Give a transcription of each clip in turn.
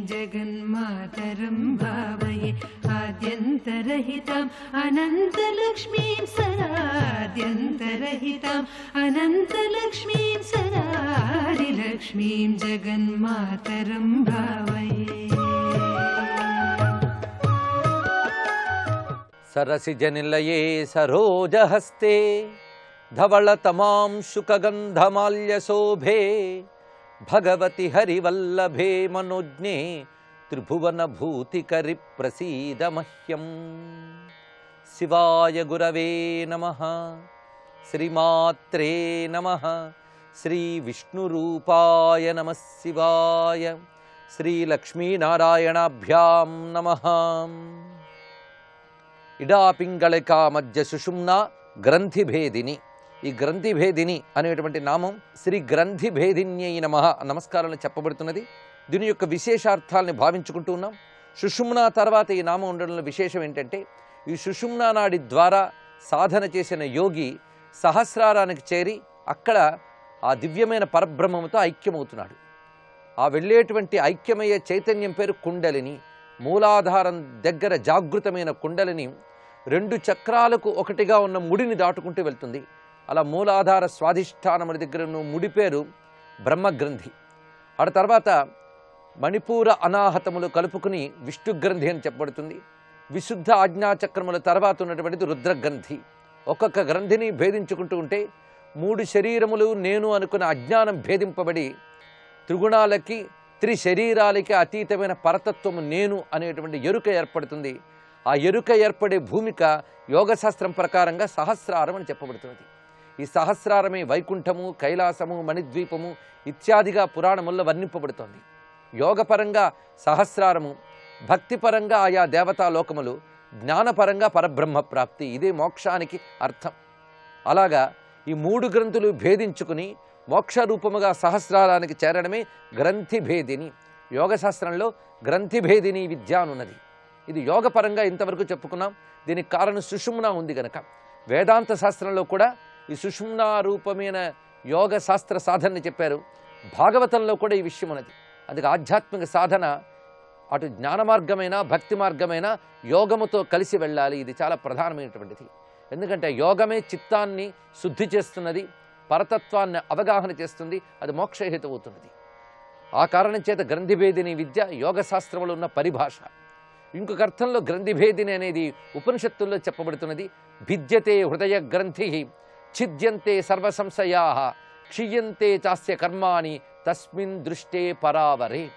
जगन्मातरं भावये आद्यन्तरहिताम् अनन्तलक्ष्मीं सदाद्यन्तरहिताम् अनन्तलक्ष्मीं सदादिलक्ष्मीं जगन्मातरं भावये। सरसिजनिलये सरोजहस्ते धवलतमां शुकगन्धमाल्यशोभे भगवति हरिवल्लभे मनोज्ञे त्रिभुवनभूतिकरि प्रसीद मह्यम्। शिवाय गुरवे नमः। श्रीमात्रे नमः। श्रीविष्णुरूपाय नमः शिवाय। श्रीलक्ष्मीनारायणाभ्यां नमः। ఇడాపింగళికా మధ్య సుషుమ్న గ్రంథిభేదిని. ఈ గ్రంథిభేదిని అనేటువంటి నామం శ్రీ గ్రంథిభేదిన్యై నమః నమస్కారాలను చెప్పబడుతున్నది. దీని యొక్క విశేషార్థాలని భావించుకుంటూ ఉన్నాం. సుషుమ్న తర్వాత ఈ నామం ఉండడంలో విశేషం ఏంటంటే, ఈ సుషుమ్న నాడి ద్వారా సాధన చేసిన యోగి సహస్రారానికి చేరి అక్కడ ఆ దివ్యమైన పరబ్రహ్మముతో ఐక్యమవుతున్నాడు. ఆ వెళ్ళేటువంటి ఐక్యమయ్యే చైతన్యం పేరు కుండలిని. మూలాధారం దగ్గర జాగృతమైన కుండలిని రెండు చక్రాలకు ఒకటిగా ఉన్న ముడిని దాటుకుంటూ వెళ్తుంది. అలా మూలాధార స్వాధిష్టానముల దగ్గర ఉన్న ముడి పేరు బ్రహ్మగ్రంథి. ఆ తర్వాత మణిపూర అనాహతములు కలుపుకుని విష్ణుగ్రంథి అని చెప్పబడుతుంది. విశుద్ధ ఆజ్ఞాచక్రముల తర్వాత ఉన్నటువంటిది రుద్రగ్రంథి. ఒక్కొక్క గ్రంథిని భేదించుకుంటూ ఉంటే మూడు శరీరములు నేను అనుకున్న అజ్ఞానం భేదింపబడి త్రిగుణాలకి త్రిశరీరాలకి అతీతమైన పరతత్వము నేను అనేటువంటి ఎరుక ఏర్పడుతుంది. ఆ ఎరుక ఏర్పడే భూమిక యోగశాస్త్రం ప్రకారంగా సహస్రారం అని చెప్పబడుతున్నది. ఈ సహస్రారమే వైకుంఠము, కైలాసము, మణిద్వీపము ఇత్యాదిగా పురాణముల్లో వర్ణింపబడుతోంది. యోగపరంగా సహస్రారము, భక్తిపరంగా ఆయా దేవతాలోకములు, జ్ఞానపరంగా పరబ్రహ్మ ప్రాప్తి. ఇదే మోక్షానికి అర్థం. అలాగా ఈ మూడు గ్రంథులు భేదించుకుని మోక్షరూపముగా సహస్రారానికి చేరడమే గ్రంథిభేదిని. యోగశాస్త్రంలో గ్రంథిభేదిని విద్య అనున్నది. ఇది యోగపరంగా ఇంతవరకు చెప్పుకున్నాం. దీనికి కారణం సుషుమ్న ఉంది గనక. వేదాంత శాస్త్రంలో కూడా ఈ సుషుమ్న రూపమైన యోగ శాస్త్ర సాధనని చెప్పారు. భాగవతంలో కూడా ఈ విషయం ఉన్నది. అందుకే ఆధ్యాత్మిక సాధన అటు జ్ఞాన మార్గమైన భక్తి మార్గమైన యోగముతో కలిసి వెళ్ళాలి. ఇది చాలా ప్రధానమైనటువంటిది. ఎందుకంటే యోగమే చిత్తాన్ని శుద్ధి చేస్తున్నది, పరతత్వాన్ని అవగాహన చేస్తుంది, అది మోక్షహేతు అవుతున్నది. ఆ కారణం చేత గ్రంథిభేదిని విద్య యోగశాస్త్రంలో ఉన్న పరిభాష. ఇంకొక అర్థంలో గ్రంథిభేదిని అనేది ఉపనిషత్తుల్లో చెప్పబడుతున్నది. భిద్యతే హృదయ గ్రంథి ఛిద్యంతే సర్వసంశయా క్షీయంతే చాస్య కర్మాణి తస్మిన్ దృష్టే పరావరే.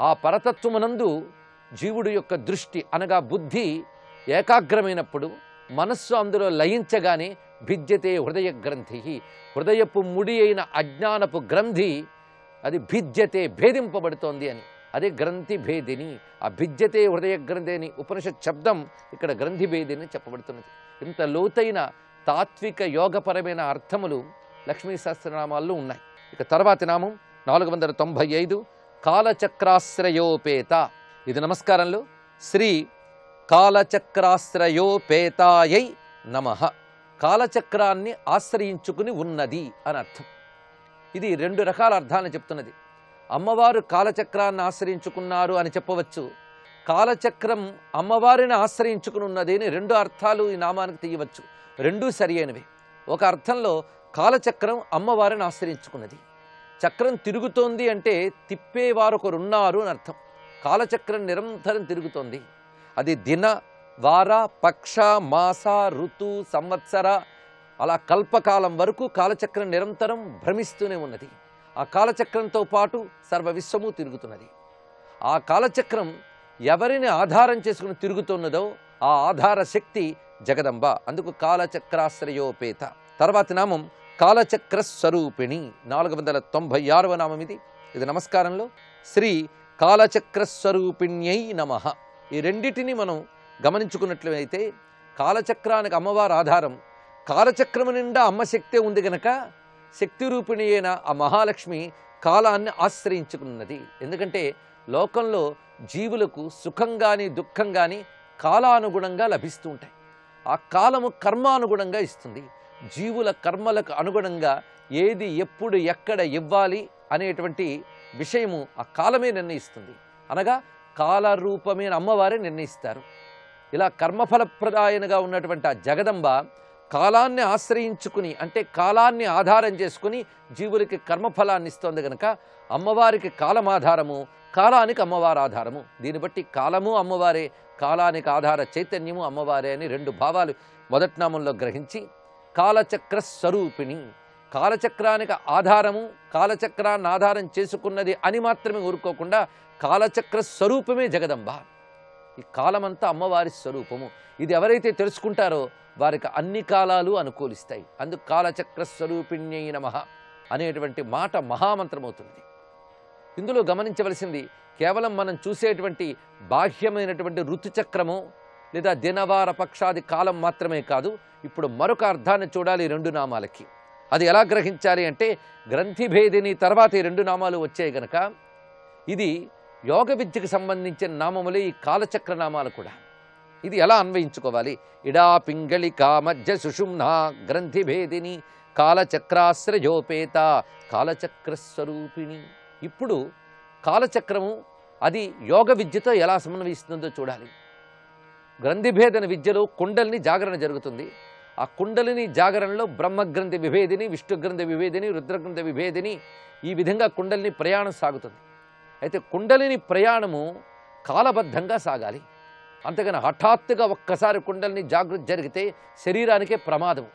ఆ పరతత్వమునందు జీవుడు యొక్క దృష్టి అనగా బుద్ధి ఏకాగ్రమైనప్పుడు మనస్సు అందులో లయించగానే భిద్యతే హృదయ గ్రంథి, హృదయపు ముడి అయిన అజ్ఞానపు గ్రంథి అది భిద్యతే భేదింపబడుతోంది అని. అదే గ్రంథి భేదిని. ఆ భిద్యతే హృదయ గ్రంథి అని ఉపనిషత్ శబ్దం ఇక్కడ గ్రంథి భేదిని చెప్పబడుతున్నది. ఇంత లోతైన తాత్విక యోగపరమైన అర్థములు లక్ష్మీ సహస్రనామాల్లో ఉన్నాయి. ఇక తర్వాతి నామం 495 కాలచక్రాశ్రయోపేత. ఇది నమస్కారంలో శ్రీ కాలచక్రాశ్రయోపేతాయై నమః. కాలచక్రాన్ని ఆశ్రయించుకుని ఉన్నది అని అర్థం. ఇది రెండు రకాల అర్థాలను చెప్తున్నది. అమ్మవారు కాలచక్రాన్ని ఆశ్రయించుకున్నారు అని చెప్పవచ్చు. కాలచక్రం అమ్మవారిని ఆశ్రయించుకుని ఉన్నది అని రెండు అర్థాలు ఈ నామానికి తీయవచ్చు. రెండూ సరి అయినవి. ఒక అర్థంలో కాలచక్రం అమ్మవారిని ఆశ్రయించుకున్నది. చక్రం తిరుగుతోంది అంటే తిప్పేవారు ఒకరు ఉన్నారు అని అర్థం. కాలచక్రం నిరంతరం తిరుగుతోంది. అది దిన, వార, పక్ష, మాస, ఋతు, సంవత్సర అలా కల్పకాలం వరకు కాలచక్రం నిరంతరం భ్రమిస్తూనే ఉన్నది. ఆ కాలచక్రంతో పాటు సర్వ విశ్వము తిరుగుతున్నది. ఆ కాలచక్రం ఎవరిని ఆధారం చేసుకుని తిరుగుతున్నదో ఆ ఆధార శక్తి జగదంబ. అందుకు కాలచక్రాశ్రయోపేత. తర్వాతి నామం కాలచక్ర స్వరూపిణి. 496వ నామం ఇది. ఇది నమస్కారంలో శ్రీ కాలచక్ర స్వరూపిణ్యై నమః. ఈ రెండిటిని మనం గమనించుకున్నట్లయితే కాలచక్రానికి అమ్మవారు ఆధారం. కాలచక్రము నిండా అమ్మ శక్తే ఉంది గనక శక్తి రూపిణి అయిన ఆ మహాలక్ష్మి కాలాన్ని ఆశ్రయించుకున్నది. ఎందుకంటే లోకంలో జీవులకు సుఖం కానీ దుఃఖం కానీ కాలానుగుణంగా లభిస్తూ ఉంటాయి. ఆ కాలము కర్మానుగుణంగా ఇస్తుంది. జీవుల కర్మలకు అనుగుణంగా ఏది ఎప్పుడు ఎక్కడ ఇవ్వాలి అనేటువంటి విషయము ఆ కాలమే నిర్ణయిస్తుంది. అనగా కాలరూపమైన అమ్మవారే నిర్ణయిస్తారు. ఇలా కర్మఫలప్రదాయనగా ఉన్నటువంటి ఆ జగదంబ కాలాన్ని ఆశ్రయించుకుని, అంటే కాలాన్ని ఆధారం చేసుకుని జీవులకి కర్మఫలాన్ని ఇస్తోంది కనుక అమ్మవారికి కాలం ఆధారము, కాలానికి అమ్మవారు ఆధారము. దీన్ని బట్టి కాలము అమ్మవారే, కాలానికి ఆధార చైతన్యము అమ్మవారే అని రెండు భావాలు మొదటి నామంలో గ్రహించి కాలచక్ర స్వరూపిణి, కాలచక్రానికి ఆధారము, కాలచక్రాన్ని ఆధారం చేసుకున్నది అని మాత్రమే ఊరుకోకుండా కాలచక్ర స్వరూపమే జగదంబ. ఈ కాలమంతా అమ్మవారి స్వరూపము. ఇది ఎవరైతే తెలుసుకుంటారో వారికి అన్ని కాలాలు అనుకూలిస్తాయి. అందుకు కాలచక్ర స్వరూపిణ్యై నమః అనేటువంటి మాట మహామంత్రమవుతుంది. ఇందులో గమనించవలసింది కేవలం మనం చూసేటువంటి బాహ్యమైనటువంటి ఋతుచక్రము లేదా దినవార పక్షాది కాలం మాత్రమే కాదు. ఇప్పుడు మరొక అర్థాన్ని చూడాలి రెండు నామాలకి. అది ఎలా గ్రహించాలి అంటే గ్రంథిభేదిని తర్వాత ఈ రెండు నామాలు వచ్చాయి గనక ఇది యోగ విద్యకు సంబంధించిన నామములే ఈ కాలచక్ర నామాలు కూడా. ఇది ఎలా అన్వయించుకోవాలి? ఇడా పింగళికా మధ్య సుషుమ్నా గ్రంథిభేదిని కాలచక్రాశ్రయోపేత కాలచక్రస్వరూపిణి. ఇప్పుడు కాలచక్రము అది యోగ విద్యతో ఎలా సమన్వయిస్తుందో చూడాలి. గ్రంథిభేదన విద్యలో కుండలిని జాగరణ జరుగుతుంది. ఆ కుండలిని జాగరణలో బ్రహ్మగ్రంథి విభేదిని, విష్ణుగ్రంథి విభేదిని, రుద్రగ్రంథి విభేదిని, ఈ విధంగా కుండలిని ప్రయాణం సాగుతుంది. అయితే కుండలిని ప్రయాణము కాలబద్ధంగా సాగాలి. అంతేగాని హఠాత్తుగా ఒక్కసారి కుండలిని జాగృతి జరిగితే శరీరానికే ప్రమాదం.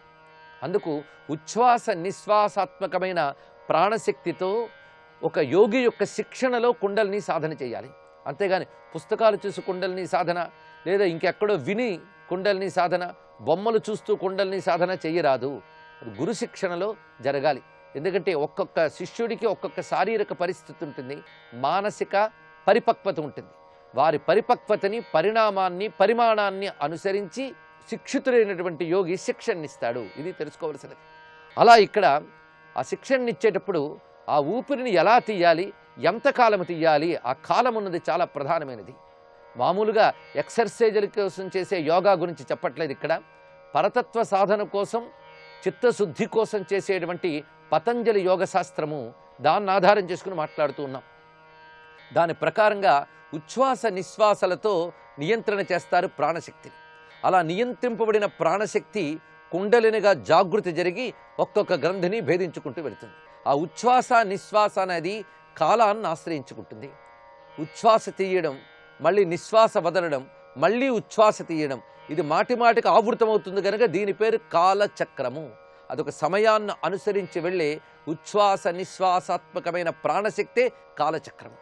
అందుకు ఉచ్ఛ్వాస నిశ్వాసాత్మకమైన ప్రాణశక్తితో ఒక యోగి యొక్క శిక్షణలో కుండలిని సాధన చేయాలి. అంతేగాని పుస్తకాలు చూసి కుండలిని సాధన, లేదా ఇంకెక్కడో విని కుండలిని సాధన, బొమ్మలు చూస్తూ కుండలిని సాధన చేయరాదు. అది గురు శిక్షణలో జరగాలి. ఎందుకంటే ఒక్కొక్క శిష్యుడికి ఒక్కొక్క శారీరక పరిస్థితి ఉంటుంది, మానసిక పరిపక్వత ఉంటుంది. వారి పరిపక్వతని, పరిణామాన్ని, పరిమాణాన్ని అనుసరించి శిక్షితుడైనటువంటి యోగి శిక్షణనిస్తాడు. ఇది తెలుసుకోవలసినది. అలా ఇక్కడ ఆ శిక్షణనిచ్చేటప్పుడు ఆ ఊపిరిని ఎలా తీయాలి, ఎంతకాలం తీయాలి, ఆ కాలం ఉన్నది చాలా ప్రధానమైనది. మామూలుగా ఎక్సర్సైజుల కోసం చేసే యోగా గురించి చెప్పట్లేదు ఇక్కడ. పరతత్వ సాధన కోసం, చిత్తశుద్ధి కోసం చేసేటువంటి పతంజలి యోగ శాస్త్రము, దాన్ని ఆధారం చేసుకుని మాట్లాడుతూ ఉన్నాం. దాని ప్రకారంగా ఉచ్ఛ్వాస నిశ్వాసలతో నియంత్రణ చేస్తారు ప్రాణశక్తిని. అలా నియంత్రింపబడిన ప్రాణశక్తి కుండలినిగా జాగృతి జరిగి ఒక్కొక్క గ్రంథిని భేదించుకుంటూ వెళుతుంది. ఆ ఉచ్ఛ్వాస నిశ్వాస అనేది కాలాన్ని ఆశ్రయించుకుంటుంది. ఉచ్ఛ్వాస తీయడం, మళ్ళీ నిశ్వాస వదలడం, మళ్ళీ ఉచ్ఛ్వాస తీయడం, ఇది మాటిమాటికి ఆవృతమవుతుంది కనుక దీని పేరు కాలచక్రము. అదొక సమయాన్ని అనుసరించి వెళ్ళే ఉచ్ఛ్వాస నిశ్వాసాత్మకమైన ప్రాణశక్తే కాలచక్రము.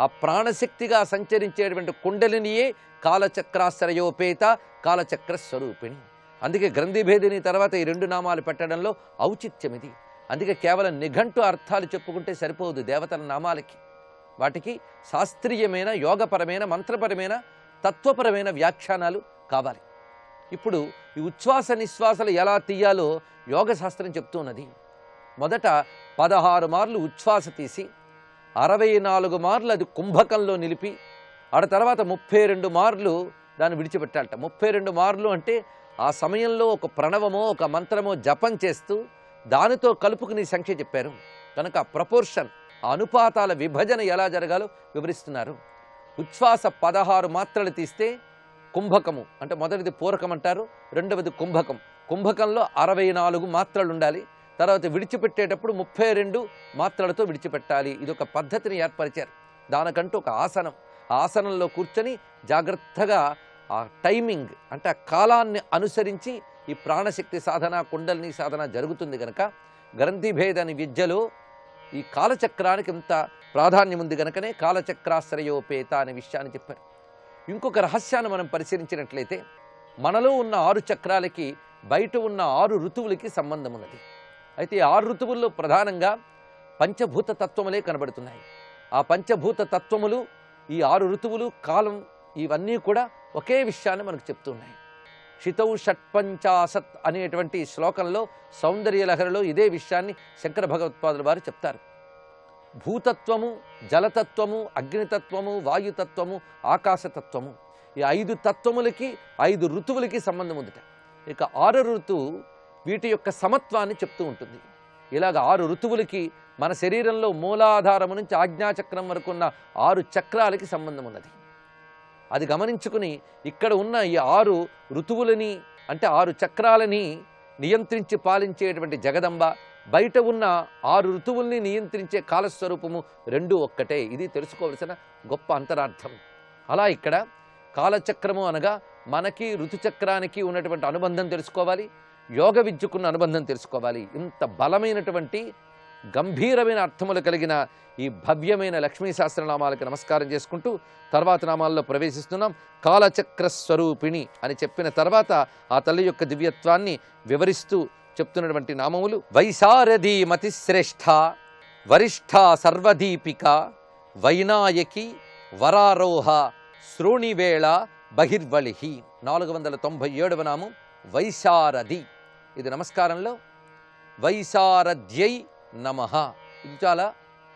ఆ ప్రాణశక్తిగా సంచరించేటువంటి కుండలినియే కాలచక్రాశ్రయోపేత కాలచక్ర స్వరూపిణి. అందుకే గ్రంథిభేదిని తర్వాత ఈ రెండు నామాలు పెట్టడంలో ఔచిత్యం ఇది. అందుకే కేవలం నిఘంటు అర్థాలు చెప్పుకుంటే సరిపోదు దేవతల నామాలకి. వాటికి శాస్త్రీయమైన, యోగపరమైన, మంత్రపరమైన, తత్వపరమైన వ్యాఖ్యానాలు కావాలి. ఇప్పుడు ఈ ఉచ్ఛ్వాస నిశ్వాసలు ఎలా తీయాలో యోగశాస్త్రం చెప్తూ ఉన్నది. మొదట 16 మార్లు ఉచ్ఛ్వాస తీసి 64 మార్లు అది కుంభకంలో నిలిపి ఆడ తర్వాత 32 మార్లు దాన్ని విడిచిపెట్టాలట. 32 మార్లు అంటే ఆ సమయంలో ఒక ప్రణవమో ఒక మంత్రమో జపం చేస్తూ దానితో కలుపుకుని సంఖ్య చెప్పారు కనుక ప్రపోర్షన్, ఆ అనుపాతాల విభజన ఎలా జరగాలో వివరిస్తున్నారు. ఉచ్ఛ్వాస 16 మాత్రలు తీస్తే కుంభకము అంటే మొదటిది పూరకం అంటారు, రెండవది కుంభకం. కుంభకంలో 64 మాత్రలు ఉండాలి. తర్వాత విడిచిపెట్టేటప్పుడు 32 మాత్రలతో విడిచిపెట్టాలి. ఇదొక పద్ధతిని ఏర్పరిచారు. దానికంటూ ఒక ఆసనం, ఆ ఆసనంలో కూర్చొని జాగ్రత్తగా ఆ టైమింగ్ అంటే ఆ కాలాన్ని అనుసరించి ఈ ప్రాణశక్తి సాధన, కుండలిని సాధన జరుగుతుంది కనుక గ్రంథిభేదని విద్యలో ఈ కాలచక్రానికి ఇంత ప్రాధాన్యం ఉంది కనుకనే కాలచక్రాశ్రయోపేత అనే విషయాన్ని చెప్పారు. ఇంకొక రహస్యాన్ని మనం పరిశీలించినట్లయితే మనలో ఉన్న 6 చక్రాలకి బయట ఉన్న 6 ఋతువులకి సంబంధం ఉన్నది. అయితే ఈ 6 ఋతువుల్లో ప్రధానంగా పంచభూత తత్వములే కనబడుతున్నాయి. ఆ పంచభూత తత్వములు, ఈ 6 ఋతువులు, కాలం, ఇవన్నీ కూడా ఒకే విషయాన్ని మనకు చెప్తున్నాయి. శితౌ షట్పంచాశత్ అనేటువంటి శ్లోకంలో సౌందర్యలహరిలో ఇదే విషయాన్ని శంకర భగవత్పాదుల వారు చెప్తారు. భూతత్వము, జలతత్వము, అగ్నితత్వము, వాయుతత్వము, ఆకాశతత్వము, ఈ 5 తత్వములకి 5 ఋతువులకి సంబంధం ఉందిట. ఇక 6వ ఋతువు వీటి యొక్క సమత్వాన్ని చెప్తూ ఉంటుంది. ఇలాగ 6 ఋతువులకి మన శరీరంలో మూలాధారము నుంచి ఆజ్ఞాచక్రం వరకు ఉన్న 6 చక్రాలకి సంబంధం ఉన్నది. అది గమనించుకుని ఇక్కడ ఉన్న ఈ 6 ఋతువులని అంటే 6 చక్రాలని నియంత్రించి పాలించేటువంటి జగదంబ, బయట ఉన్న 6 ఋతువుల్ని నియంత్రించే కాలస్వరూపము రెండూ ఒక్కటే. ఇది తెలుసుకోవలసిన గొప్ప అంతరార్థం. అలా ఇక్కడ కాలచక్రము అనగా మనకి ఋతుచక్రానికి ఉన్నటువంటి అనుబంధం తెలుసుకోవాలి, యోగ విద్యకున్న అనుబంధం తెలుసుకోవాలి. ఇంత బలమైనటువంటి గంభీరమైన అర్థములు కలిగిన ఈ భవ్యమైన లక్ష్మీ సహస్రనామాలకి నమస్కారం చేసుకుంటూ తర్వాత నామాల్లో ప్రవేశిస్తున్నాం. కాలచక్ర స్వరూపిణి అని చెప్పిన తర్వాత ఆ తల్లి యొక్క దివ్యత్వాన్ని వివరిస్తూ చెప్తున్నటువంటి నామములు: వైశారథి మతిశ్రేష్ఠ, వరిష్ఠ సర్వదీపిక, వైనాయకి, వరారోహ, శ్రోణివేళ, బహిర్వళిహి. 497వ నామం వైశారథి. ఇది నమస్కారంలో వైశారథ్యై నమః. ఇది చాలా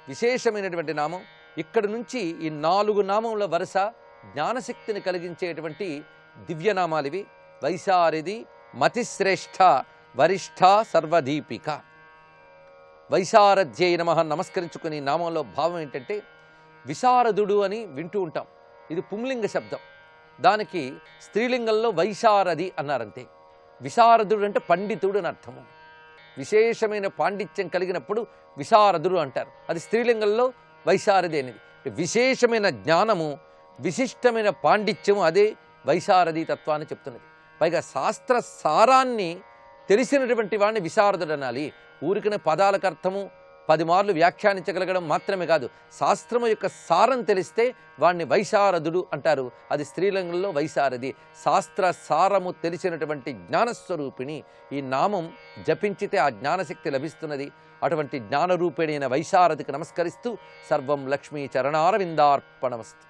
విశేషమైనటువంటి నామం. ఇక్కడి నుంచి ఈ 4 నామముల వరుస జ్ఞానశక్తిని కలిగించేటువంటి దివ్యనామాలివి. వైశారథి, మతిశ్రేష్ఠ, వరిష్ఠ సర్వదీపిక. వైశారథ్యై నమః నమస్కరించుకుని నామంలో భావం ఏంటంటే విశారదుడు అని వింటూ ఉంటాం. ఇది పుంలింగ శబ్దం. దానికి స్త్రీలింగంలో వైశారథి అన్నారంతే. విశారదుడు అంటే పండితుడు అని అర్థము. విశేషమైన పాండిత్యం కలిగినప్పుడు విశారదుడు అంటారు. అది స్త్రీలింగంలో వైశారథి అనేది. విశేషమైన జ్ఞానము, విశిష్టమైన పాండిత్యము, అదే వైశారథి తత్వాన్ని చెప్తున్నది. పైగా శాస్త్ర సారాన్ని తెలిసినటువంటి వాడిని విశారదుడు అనాలి. ఊరికనే పదాలకు అర్థము 10 మార్లు వ్యాఖ్యానించగలగడం మాత్రమే కాదు, శాస్త్రము యొక్క సారం తెలిస్తే వాడిని వైశారదుడు అంటారు. అది స్త్రీలింగంలో వైశారథి. శాస్త్ర సారము తెలిసినటువంటి జ్ఞానస్వరూపిణి. ఈ నామం జపించితే ఆ జ్ఞానశక్తి లభిస్తున్నది. అటువంటి జ్ఞానరూపిణి అయిన వైశారథికి నమస్కరిస్తూ సర్వం లక్ష్మీ చరణారవిందార్పణమస్తు.